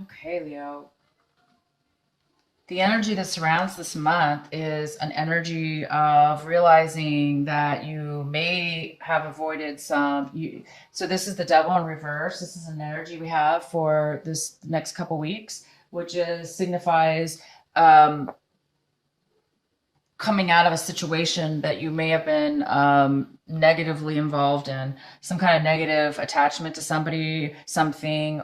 Okay, Leo. The energy that surrounds this month is an energy of realizing that you may have avoided so this is the devil in reverse. This is an energy we have for this next couple weeks, which is signifies um, coming out of a situation that you may have been negatively involved in, some kind of negative attachment to somebody, something,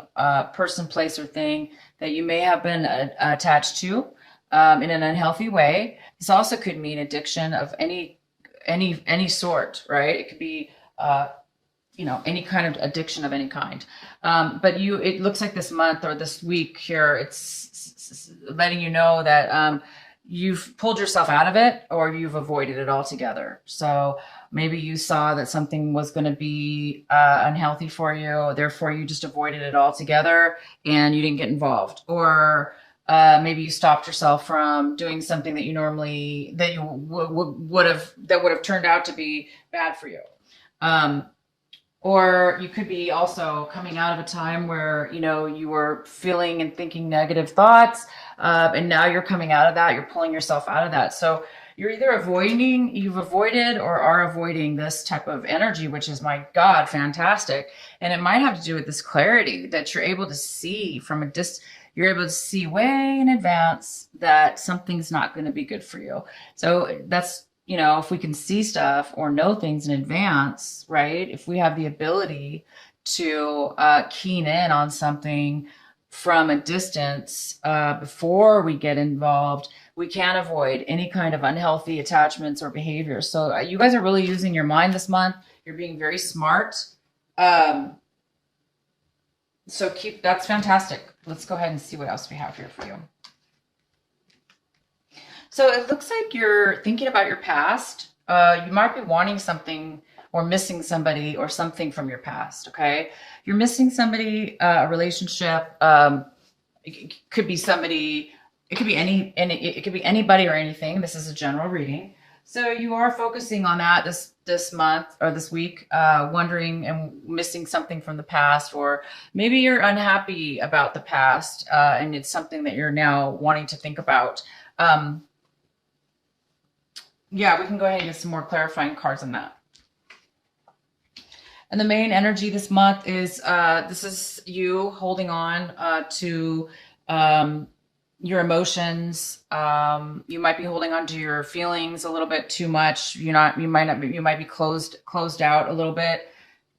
person, place, or thing that you may have been attached to in an unhealthy way. This also could mean addiction of any sort, right? It could be any kind of addiction of any kind. But it looks like this month or this week here, it's letting you know that you've pulled yourself out of it or you've avoided it altogether. So maybe you saw that something was going to be unhealthy for you, therefore you just avoided it altogether and you didn't get involved. Or maybe you stopped yourself from doing something that you normally that you would have turned out to be bad for you. Um, or you could be also coming out of a time where, you were feeling and thinking negative thoughts, and now you're coming out of that, you're pulling yourself out of that. So you've avoided or are avoiding this type of energy, which is, my God, fantastic. And it might have to do with this clarity that you're able to see you're able to see way in advance that something's not going to be good for you. So that's, if we can see stuff or know things in advance, right? If we have the ability to keen in on something from a distance before we get involved, we can avoid any kind of unhealthy attachments or behaviors. So you guys are really using your mind this month. You're being very smart. Um, that's fantastic. Let's go ahead and see what else we have here for you. So it looks like you're thinking about your past. You might be wanting something or missing somebody or something from your past. Okay. You're missing somebody, a relationship. It could be somebody, it could be anybody or anything. This is a general reading. So you are focusing on that this month or this week, wondering and missing something from the past, or maybe you're unhappy about the past, and it's something that you're now wanting to think about. Yeah, we can go ahead and get some more clarifying cards on that. And the main energy this month is this is you holding on to your emotions. You might be holding on to your feelings a little bit too much. You might be closed out a little bit,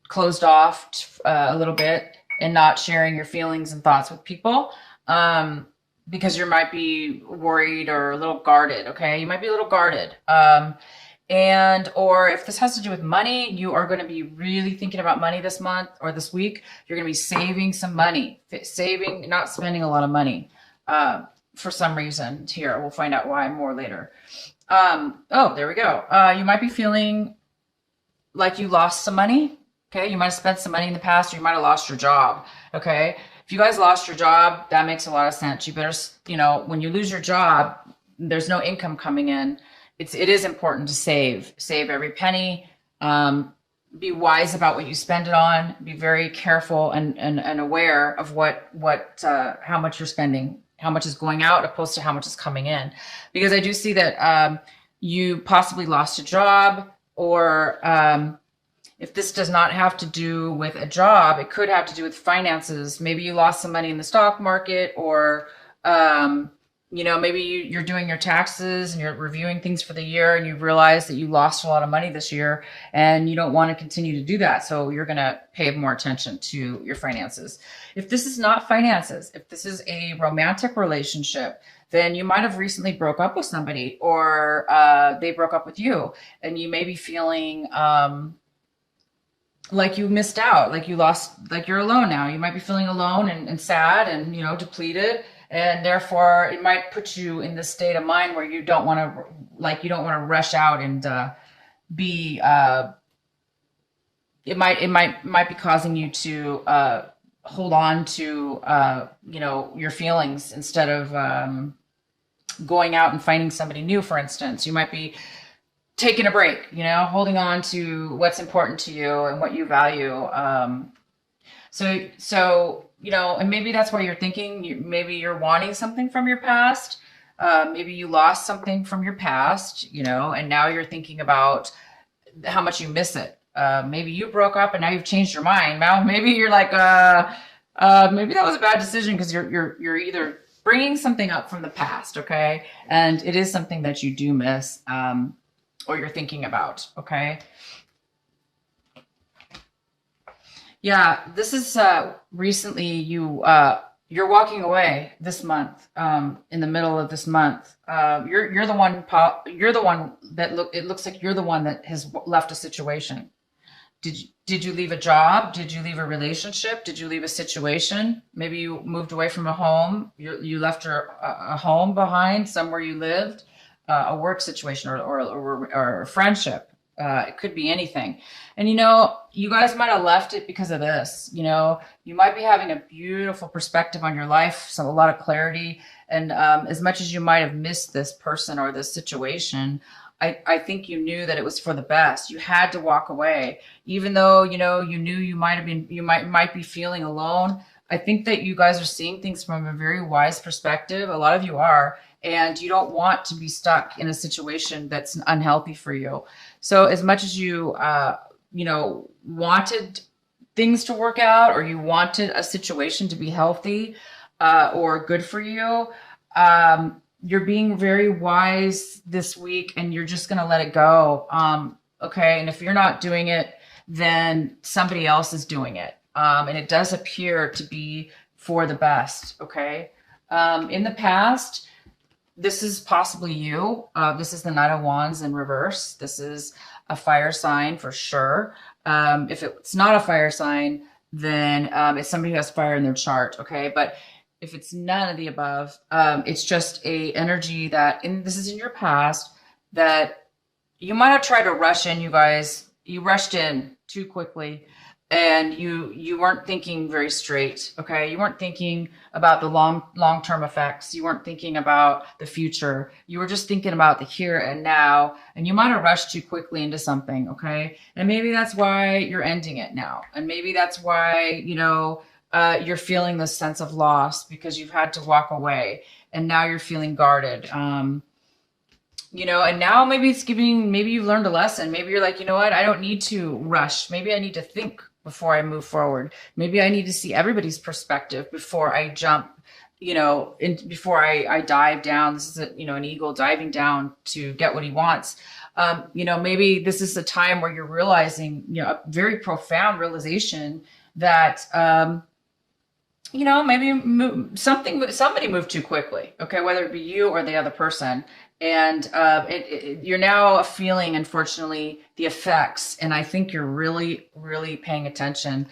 closed off a little bit, and not sharing your feelings and thoughts with people. Because you might be worried or a little guarded. Okay. You might be a little guarded. Or if this has to do with money, you are going to be really thinking about money this month or this week. You're going to be saving some money, not spending a lot of money, for some reason here. We'll find out why more later. There we go. You might be feeling like you lost some money. Okay. You might have spent some money in the past, or you might have lost your job. Okay. If you guys lost your job, that makes a lot of sense. You better, when you lose your job, there's no income coming in. It is important to save every penny. Be wise about what you spend it on. Be very careful and aware of how much you're spending, how much is going out opposed to how much is coming in. Because I do see that you possibly lost a job, or if this does not have to do with a job, it could have to do with finances. Maybe you lost some money in the stock market, or, maybe you're doing your taxes and you're reviewing things for the year and you realize that you lost a lot of money this year and you don't want to continue to do that. So you're going to pay more attention to your finances. If this is not finances, if this is a romantic relationship, then you might have recently broke up with somebody, or they broke up with you, and you may be feeling like you missed out, like you lost, like you're alone now. You might be feeling alone and sad and, depleted. And therefore it might put you in this state of mind where you don't want to rush out and be, it might be causing you to hold on to, your feelings instead of going out and finding somebody new, for instance. You might be taking a break, holding on to what's important to you and what you value. So and maybe that's why you're thinking, maybe you're wanting something from your past. Maybe you lost something from your past, and now you're thinking about how much you miss it. Maybe you broke up and now you've changed your mind. Now maybe you're like, maybe that was a bad decision because you're either bringing something up from the past, okay, and it is something that you do miss, or you're thinking about, okay. Yeah, this is recently you're walking away this month. In the middle of this month, you're the one. You're the one that look. It looks like you're the one that has left a situation. Did you leave a job? Did you leave a relationship? Did you leave a situation? Maybe you moved away from a home. You left a home behind, somewhere you lived, a work situation, or a friendship. It could be anything. And you guys might have left it because of this. You might be having a beautiful perspective on your life, so a lot of clarity. And as much as you might have missed this person or this situation, I think you knew that it was for the best. You had to walk away, even though you knew you might be feeling alone. I think that you guys are seeing things from a very wise perspective. A lot of you are, and you don't want to be stuck in a situation that's unhealthy for you. So as much as wanted things to work out, or you wanted a situation to be healthy, or good for you, you're being very wise this week, and you're just going to let it go. Okay. And if you're not doing it, then somebody else is doing it. And it does appear to be for the best. Okay. In the past, this is possibly you. This is the Knight of Wands in reverse. This is a fire sign for sure. If it's not a fire sign, then it's somebody who has fire in their chart. Okay. But if it's none of the above, it's just a energy this is in your past, that you might have tried to rush in. You guys, you rushed in too quickly, and you weren't thinking very straight. Okay, you weren't thinking about the long-term effects. You weren't thinking about the future. You were just thinking about the here and now, and you might have rushed too quickly into something. Okay, and maybe that's why you're ending it now, and maybe that's why you're feeling this sense of loss because you've had to walk away, and now you're feeling guarded. And now maybe you've learned a lesson. Maybe you're like, you know what? I don't need to rush. Maybe I need to think before I move forward. Maybe I need to see everybody's perspective before I jump, before I dive down. This is an eagle diving down to get what he wants. Maybe this is a time where you're realizing, a very profound realization that, maybe somebody moved too quickly. Okay, whether it be you or the other person, and you're now feeling, unfortunately, the effects. And I think you're really, really paying attention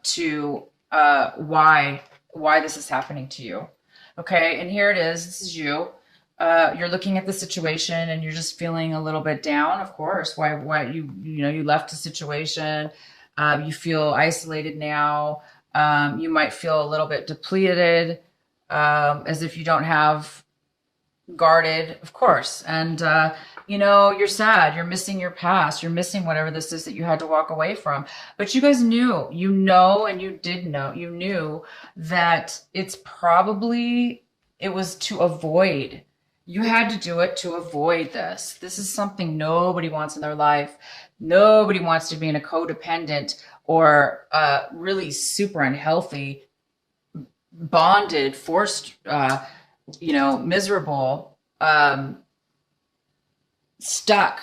to why this is happening to you. Okay, and here it is. This is you. You're looking at the situation, and you're just feeling a little bit down. Of course, why you left the situation. You feel isolated now. You might feel a little bit depleted, as if you don't have guarded, of course. And, you're sad. You're missing your past. You're missing whatever this is that you had to walk away from. But you guys knew, and you did know, you knew that it was to avoid. You had to do it to avoid this. This is something nobody wants in their life. Nobody wants to be in a codependent or really super unhealthy, bonded, forced, miserable, stuck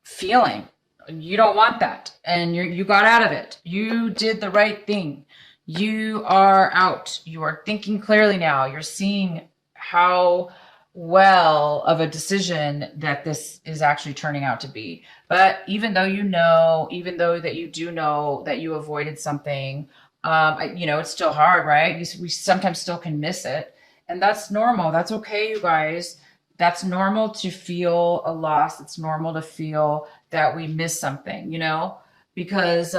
feeling. You don't want that. And you got out of it. You did the right thing. You are out. You are thinking clearly now. You're seeing how well of a decision that this is actually turning out to be. But even though that you do know that you avoided something, it's still hard, right? We sometimes still can miss it. And that's normal. That's okay, you guys. That's normal to feel a loss. It's normal to feel that we miss something, because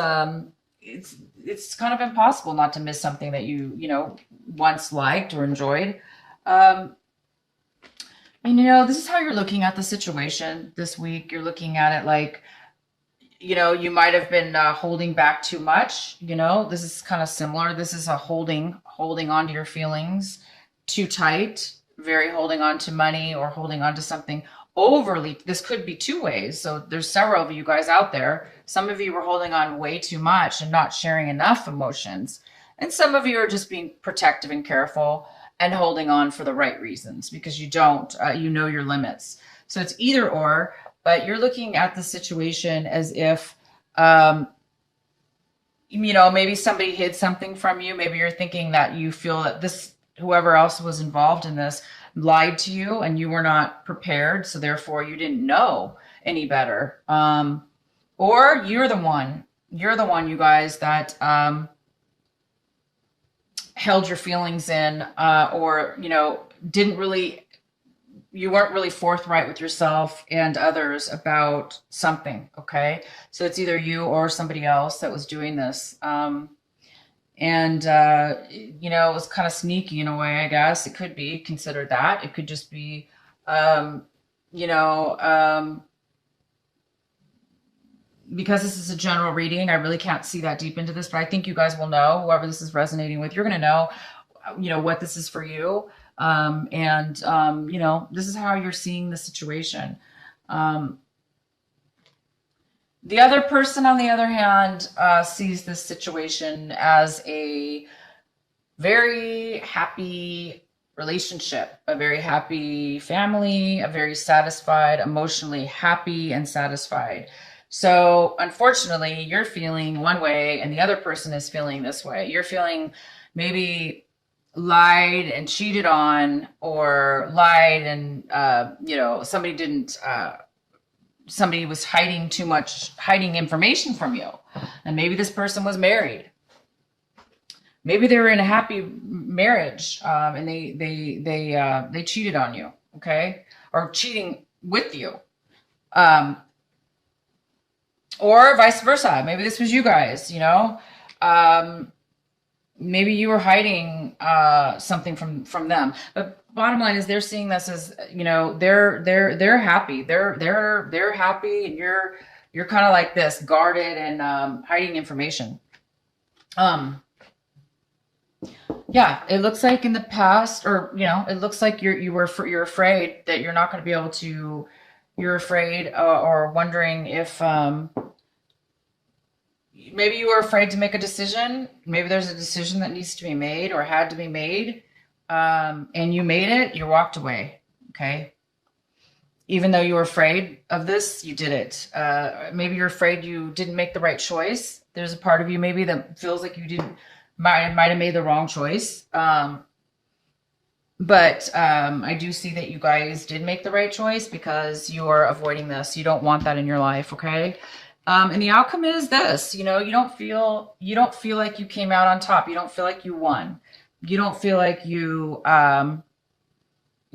it's kind of impossible not to miss something that you once liked or enjoyed. And this is how you're looking at the situation this week. You're looking at it like, you might have been holding back too much. This is kind of similar. This is a holding on to your feelings too tight, very holding on to money or holding on to something overly. This could be two ways. So there's several of you guys out there. Some of you were holding on way too much and not sharing enough emotions. And some of you are just being protective and careful and holding on for the right reasons because you don't, you know your limits. So it's either or, but you're looking at the situation as if, maybe somebody hid something from you. Maybe you're thinking that you feel that whoever else was involved in this lied to you and you were not prepared. So therefore you didn't know any better. Or you're the one, you guys, that, held your feelings in, or, you weren't really forthright with yourself and others about something. Okay. So it's either you or somebody else that was doing this. It was kind of sneaky in a way, I guess. It could be considered that. It could just be, because this is a general reading, I really can't see that deep into this, but I think you guys will know, whoever this is resonating with, you're going to know, what this is for you. This is how you're seeing the situation. The other person, on the other hand, sees this situation as a very happy relationship, a very happy family, a very satisfied, emotionally happy and satisfied. So unfortunately, you're feeling one way and the other person is feeling this way. You're feeling maybe lied and cheated on, or lied and, somebody was hiding information from you. And maybe this person was married. Maybe they were in a happy marriage, and they cheated on you. Okay. Or cheating with you. Or vice versa. Maybe this was you guys, maybe you were hiding something from them. But bottom line is they're seeing this as, they're happy. They're happy, and you're kind of like this, guarded and hiding information. Yeah, it looks like in the past, or it looks like you're afraid that you're not going to be able to. You're afraid, or wondering if maybe you were afraid to make a decision. Maybe there's a decision that needs to be made or had to be made, and you made it. You walked away. Okay. Even though you were afraid of this, you did it. Maybe you're afraid you didn't make the right choice. There's a part of you maybe that feels like you might have made the wrong choice. But I do see that you guys did make the right choice because you are avoiding this. You don't want that in your life, okay? And the outcome is this, you don't feel like you came out on top. You don't feel like you won. You don't feel like you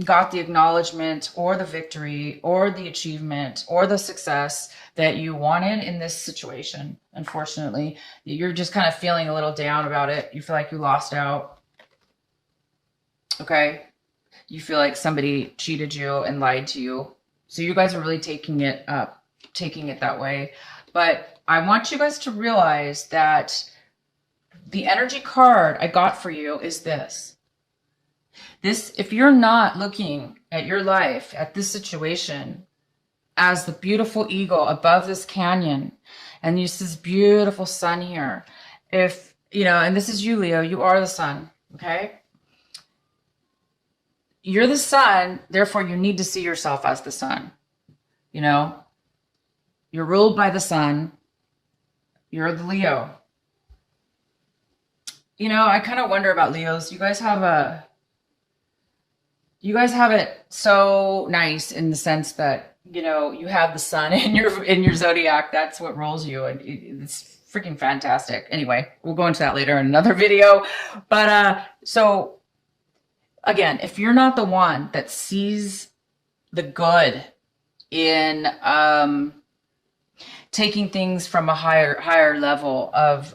got the acknowledgement or the victory or the achievement or the success that you wanted in this situation. Unfortunately, you're just kind of feeling a little down about it. You feel like you lost out. Okay. You feel like somebody cheated you and lied to you. So you guys are really taking it that way. But I want you guys to realize that the energy card I got for you is this. If you're not looking at your life, at this situation, as the beautiful eagle above this canyon, and there's this beautiful sun here, and this is you, Leo, you are the sun, okay? You're the sun, therefore you need to see yourself as the sun. You're ruled by the sun. You're the Leo. I kind of wonder about Leos. You guys have it so nice in the sense that, you have the sun in your zodiac. That's what rolls you. And it's freaking fantastic. Anyway, we'll go into that later in another video. But, so again, if you're not the one that sees the good in taking things from a higher level of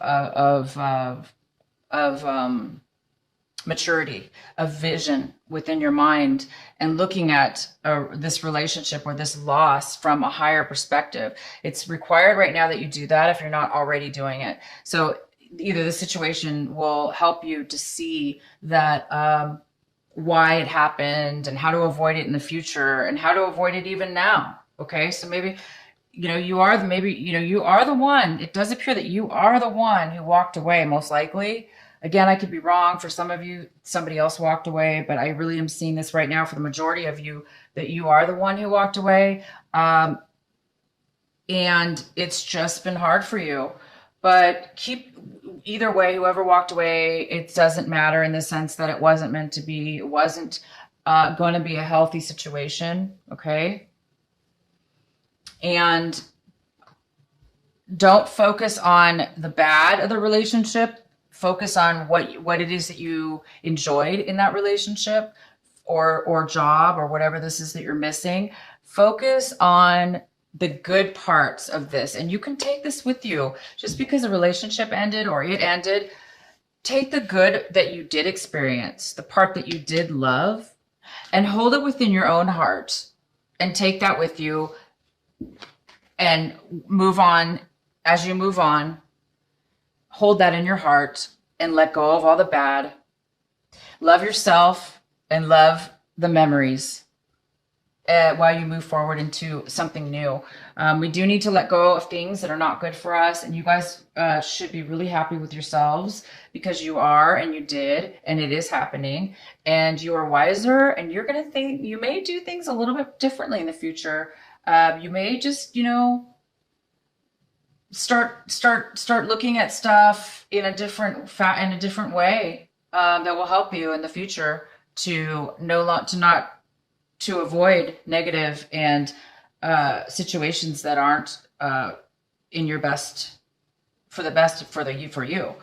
maturity, of vision within your mind, and looking at this relationship or this loss from a higher perspective. It's required right now that you do that if you're not already doing it. So either the situation will help you to see that why it happened and how to avoid it in the future and how to avoid it even now. Okay, so maybe you are the one. It does appear that you are the one who walked away, most likely. Again, I could be wrong. For some of you, somebody else walked away, but I really am seeing this right now for the majority of you, that you are the one who walked away. And it's just been hard for you. But either way, whoever walked away, it doesn't matter in the sense that it wasn't meant to be. It wasn't going to be a healthy situation. Okay. And don't focus on the bad of the relationship. Focus on what it is that you enjoyed in that relationship or job or whatever this is that you're missing. Focus on the good parts of this. And you can take this with you. Just because a relationship ended or it ended, take the good that you did experience, the part that you did love, and hold it within your own heart and take that with you and move on. As you move on, hold that in your heart and let go of all the bad. Love yourself and love the memories while you move forward into something new. We do need to let go of things that are not good for us. And you guys should be really happy with yourselves because you are, and you did, and it is happening. And you are wiser, and you're going to think, you may do things a little bit differently in the future. You may just, start looking at stuff in a different way that will help you in the future to avoid negative and situations that aren't in your best for you.